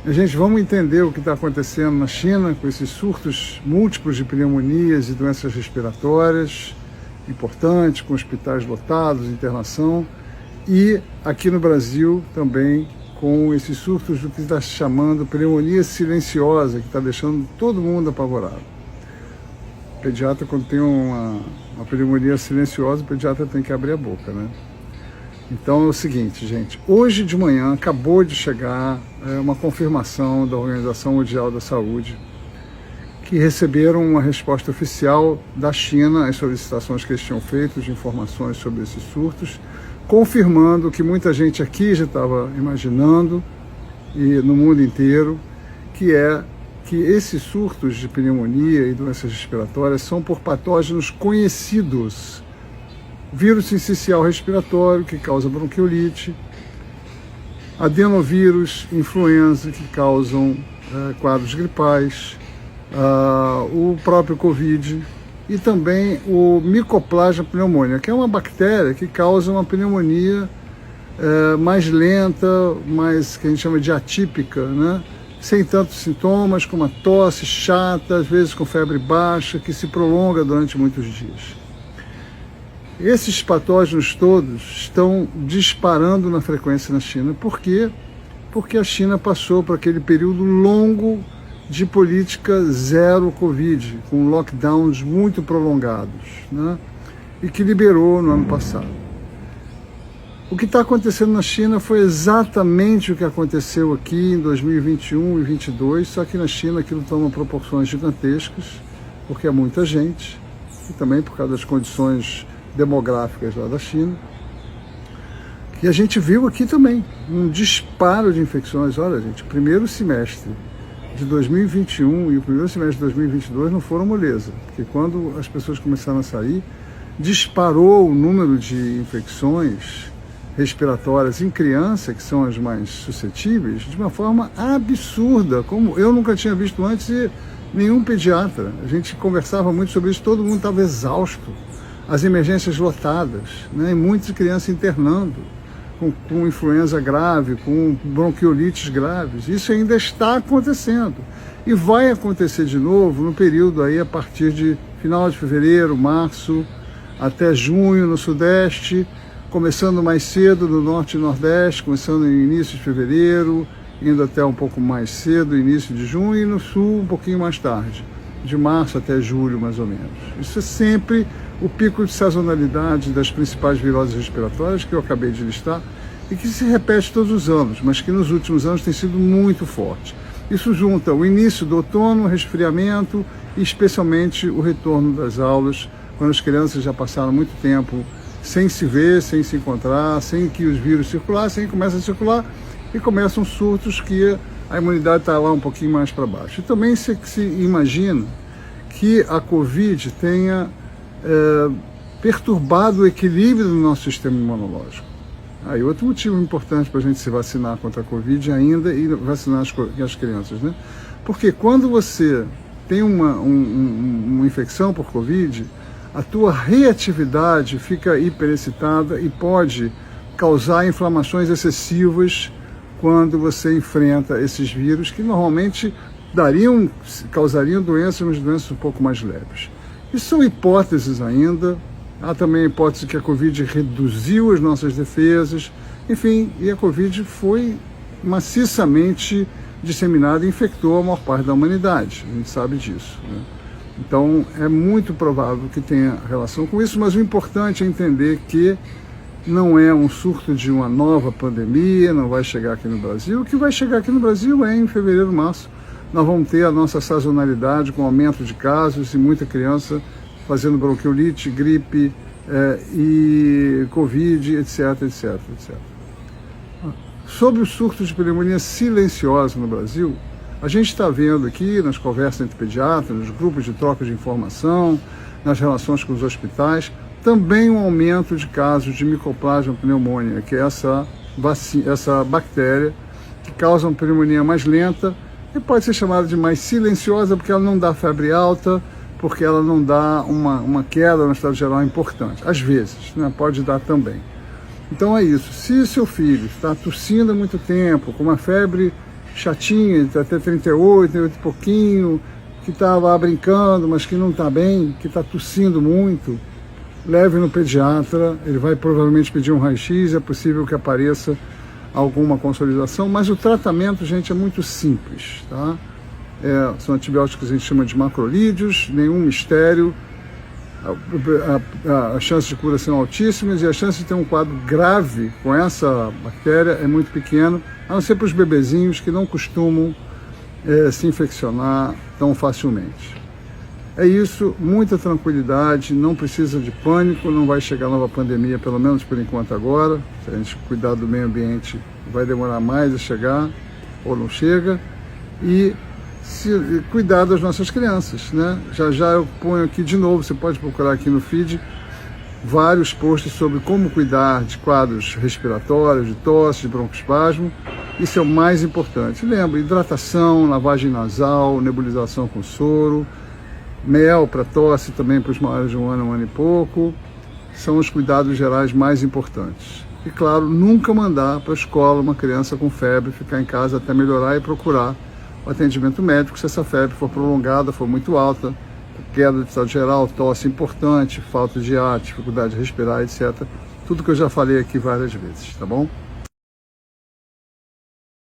Gente, vamos entender o que está acontecendo na China com esses surtos múltiplos de pneumonias e doenças respiratórias importantes, com hospitais lotados, internação, e aqui no Brasil também com esses surtos do que está se chamando pneumonia silenciosa, que está deixando todo mundo apavorado. O pediatra, quando tem uma pneumonia silenciosa, o pediatra tem que abrir a boca, né? Então é o seguinte, gente, hoje de manhã acabou de chegar uma confirmação da Organização Mundial da Saúde, que receberam uma resposta oficial da China às solicitações que eles tinham feito de informações sobre esses surtos, confirmando que muita gente aqui já estava imaginando, e no mundo inteiro, que esses surtos de pneumonia e doenças respiratórias são por patógenos conhecidos. Vírus sincicial respiratório, que causa bronquiolite, adenovírus, influenza, que causam quadros gripais, o próprio Covid e também o Mycoplasma pneumoniae, que é uma bactéria que causa uma pneumonia mais lenta, mais que a gente chama de atípica, né? Sem tantos sintomas, como uma tosse chata, às vezes com febre baixa, que se prolonga durante muitos dias. Esses patógenos todos estão disparando na frequência na China. Por quê? Porque a China passou por aquele período longo de política zero Covid, com lockdowns muito prolongados, né? E que liberou no ano passado. O que está acontecendo na China foi exatamente o que aconteceu aqui em 2021 e 2022, só que na China aquilo toma proporções gigantescas, porque é muita gente, e também por causa das condições demográficas lá da China, que a gente viu aqui também, um disparo de infecções. Olha, gente, o primeiro semestre de 2021 e o primeiro semestre de 2022 não foram moleza, porque quando as pessoas começaram a sair, disparou o número de infecções respiratórias em criança, que são as mais suscetíveis, de uma forma absurda, como eu nunca tinha visto antes, e nenhum pediatra. A gente conversava muito sobre isso, todo mundo estava exausto, as emergências lotadas, né? E muitas crianças internando, com influenza grave, com bronquiolites graves. Isso ainda está acontecendo e vai acontecer de novo no período aí a partir de final de fevereiro, março, até junho no Sudeste, começando mais cedo no Norte e Nordeste, começando no início de fevereiro, indo até um pouco mais cedo, início de junho, e no Sul um pouquinho mais tarde, de março até julho mais ou menos. Isso é sempre o pico de sazonalidade das principais viroses respiratórias que eu acabei de listar e que se repete todos os anos, mas que nos últimos anos tem sido muito forte. Isso junta o início do outono, o resfriamento e especialmente o retorno das aulas, quando as crianças já passaram muito tempo sem se ver, sem se encontrar, sem que os vírus circulassem, começam a circular e começam surtos que a imunidade está lá um pouquinho mais para baixo. E também se imagina que a Covid tenha perturbado o equilíbrio do nosso sistema imunológico. Aí outro motivo importante para a gente se vacinar contra a Covid ainda e vacinar as crianças, né? Porque quando você tem uma infecção por Covid, a tua reatividade fica hiperexcitada e pode causar inflamações excessivas quando você enfrenta esses vírus que normalmente causariam doenças, mas doenças um pouco mais leves. Isso são hipóteses ainda. Há também a hipótese que a Covid reduziu as nossas defesas. Enfim, e a Covid foi maciçamente disseminada e infectou a maior parte da humanidade. A gente sabe disso, né? Então, é muito provável que tenha relação com isso, mas o importante é entender que não é um surto de uma nova pandemia, não vai chegar aqui no Brasil. O que vai chegar aqui no Brasil é em fevereiro, março. Nós vamos ter a nossa sazonalidade com aumento de casos e muita criança fazendo bronquiolite, gripe e Covid, etc, etc, etc. Sobre o surto de pneumonia silenciosa no Brasil, a gente está vendo aqui nas conversas entre pediatras, nos grupos de troca de informação, nas relações com os hospitais, também um aumento de casos de Mycoplasma pneumoniae, que é essa bactéria que causa uma pneumonia mais lenta e pode ser chamada de mais silenciosa porque ela não dá febre alta, porque ela não dá uma queda no estado geral importante. Às vezes, né? Pode dar também. Então é isso. Se seu filho está tossindo há muito tempo, com uma febre chatinho, até 38, 38 e pouquinho, que está lá brincando, mas que não está bem, que está tossindo muito, leve no pediatra, ele vai provavelmente pedir um raio-x, é possível que apareça alguma consolidação, mas o tratamento, gente, é muito simples, tá? São antibióticos que a gente chama de macrolídeos, nenhum mistério, a chance de cura são altíssimas e a chance de ter um quadro grave com essa bactéria é muito pequena, a não ser para os bebezinhos que não costumam se infeccionar tão facilmente. É isso, muita tranquilidade, não precisa de pânico, não vai chegar nova pandemia, pelo menos por enquanto agora. Se a gente cuidar do meio ambiente, vai demorar mais a chegar, ou não chega. E cuidar das nossas crianças, né? Já já eu ponho aqui de novo, você pode procurar aqui no feed, vários posts sobre como cuidar de quadros respiratórios, de tosse, de broncoespasmo. Isso é o mais importante. Lembra, hidratação, lavagem nasal, nebulização com soro, mel para tosse também para os maiores de um ano e pouco, são os cuidados gerais mais importantes. E claro, nunca mandar para a escola uma criança com febre, ficar em casa até melhorar e procurar o atendimento médico se essa febre for prolongada, for muito alta, queda de estado geral, tosse importante, falta de ar, dificuldade de respirar, etc. Tudo que eu já falei aqui várias vezes, tá bom?